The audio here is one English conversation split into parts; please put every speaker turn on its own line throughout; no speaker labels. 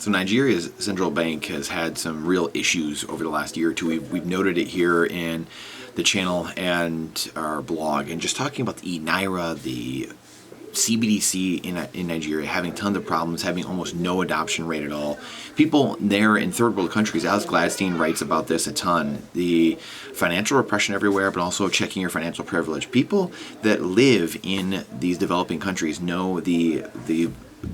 So Nigeria's central bank has had some real issues over the last year or two. We've noted it here in the channel and our blog, and just talking about the Naira, the CBDC in Nigeria having tons of problems, having almost no adoption rate at all. People there in third world countries, Alex Gladstein writes about this a ton, the financial repression everywhere, but also checking your financial privilege. People that live in these developing countries know the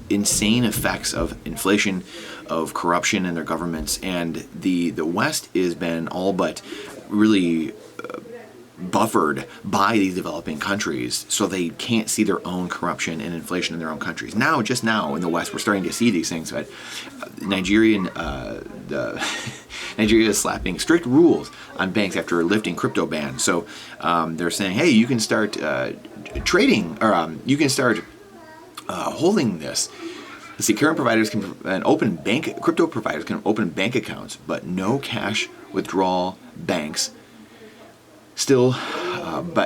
insane effects of inflation, of corruption in their governments, and the West has been all but really buffered by these developing countries, so they can't see their own corruption and inflation in their own countries. Just now in the West, we're starting to see these things, but Nigeria is slapping strict rules on banks after lifting crypto ban. So they're saying, hey, you can start trading, or you can start holding this. Let's see, crypto providers can open bank accounts, but no cash withdrawal banks still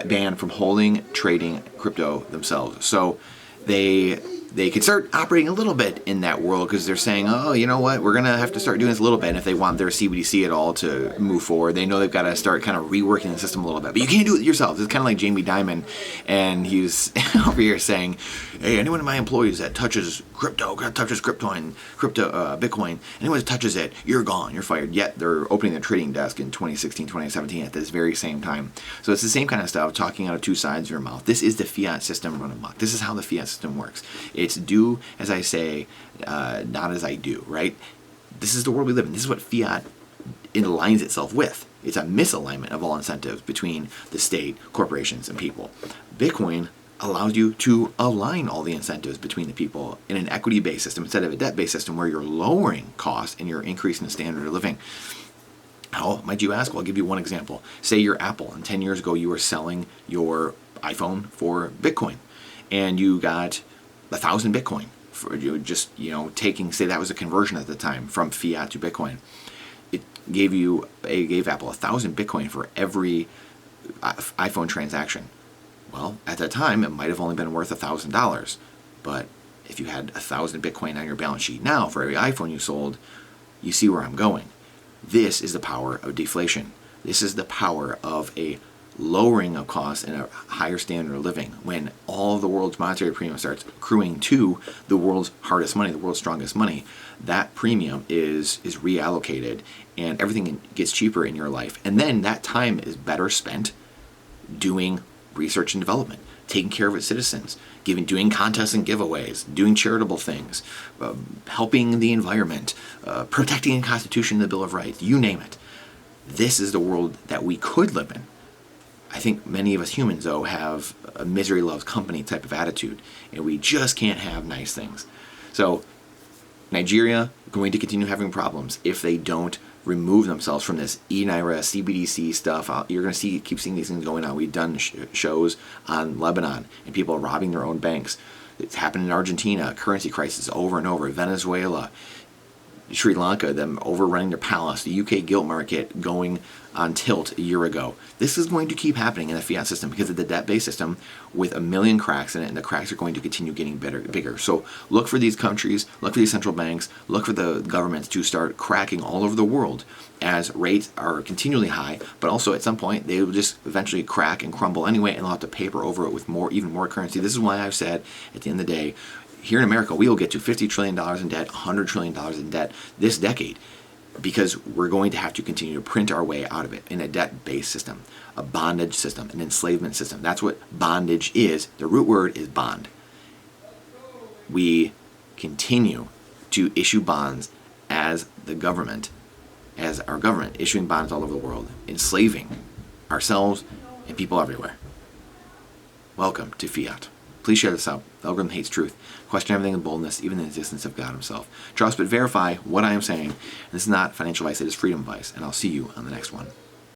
banned from holding, trading crypto themselves. So they can start operating a little bit in that world, because they're saying, oh, you know what, we're going to have to start doing this a little bit. And if they want their CBDC at all to move forward, they know they've got to start kind of reworking the system a little bit. But you can't do it yourself. It's kind of like Jamie Dimon, and he's over here saying, hey, anyone of my employees that touches Bitcoin, anyone that touches it, you're gone, you're fired. Yet they're opening their trading desk in 2016, 2017 at this very same time. So it's the same kind of stuff, talking out of two sides of your mouth. This is the fiat system run amok. This is how the fiat system works. It's do as I say, not as I do, right? This is the world we live in. This is what fiat aligns itself with. It's a misalignment of all incentives between the state, corporations, and people. Bitcoin allows you to align all the incentives between the people in an equity-based system instead of a debt-based system where you're lowering costs and you're increasing the standard of living. How might you ask? Well, I'll give you one example. Say you're Apple, and 10 years ago you were selling your iPhone for Bitcoin, and you got 1,000 Bitcoin for you, just taking, say that was a conversion at the time from fiat to Bitcoin. It gave Apple 1,000 Bitcoin for every iPhone transaction. Well, at that time, it might have only been worth $1,000, but if you had 1,000 Bitcoin on your balance sheet now for every iPhone you sold, you see where I'm going. This is the power of deflation. This is the power of a lowering of costs and a higher standard of living. When all of the world's monetary premium starts accruing to the world's hardest money, the world's strongest money, that premium is reallocated, and everything gets cheaper in your life. And then that time is better spent doing research and development, taking care of its citizens, doing contests and giveaways, doing charitable things, helping the environment, protecting the Constitution and the Bill of Rights, you name it. This is the world that we could live in. I think many of us humans, though, have a misery loves company type of attitude, and we just can't have nice things. So Nigeria going to continue having problems if they don't remove themselves from this Naira, CBDC stuff. You're going to keep seeing these things going on. We've done shows on Lebanon and people robbing their own banks. It's happened in Argentina, currency crisis over and over. Venezuela, Sri Lanka, them overrunning their palace, the UK gilt market going on tilt a year ago. This is going to keep happening in the fiat system because of the debt-based system with a million cracks in it, and the cracks are going to continue getting bigger. So look for these countries, look for these central banks, look for the governments to start cracking all over the world as rates are continually high, but also at some point they will just eventually crack and crumble anyway, and they'll have to paper over it with even more currency. This is why I've said at the end of the day, here in America, we will get to $50 trillion in debt, $100 trillion in debt this decade, because we're going to have to continue to print our way out of it in a debt-based system, a bondage system, an enslavement system. That's what bondage is. The root word is bond. We continue to issue bonds as our government, issuing bonds all over the world, enslaving ourselves and people everywhere. Welcome to fiat. Please share this out. The algorithm hates truth. Question everything with boldness, even the existence of God himself. Trust but verify what I am saying. This is not financial advice, it is freedom advice. And I'll see you on the next one.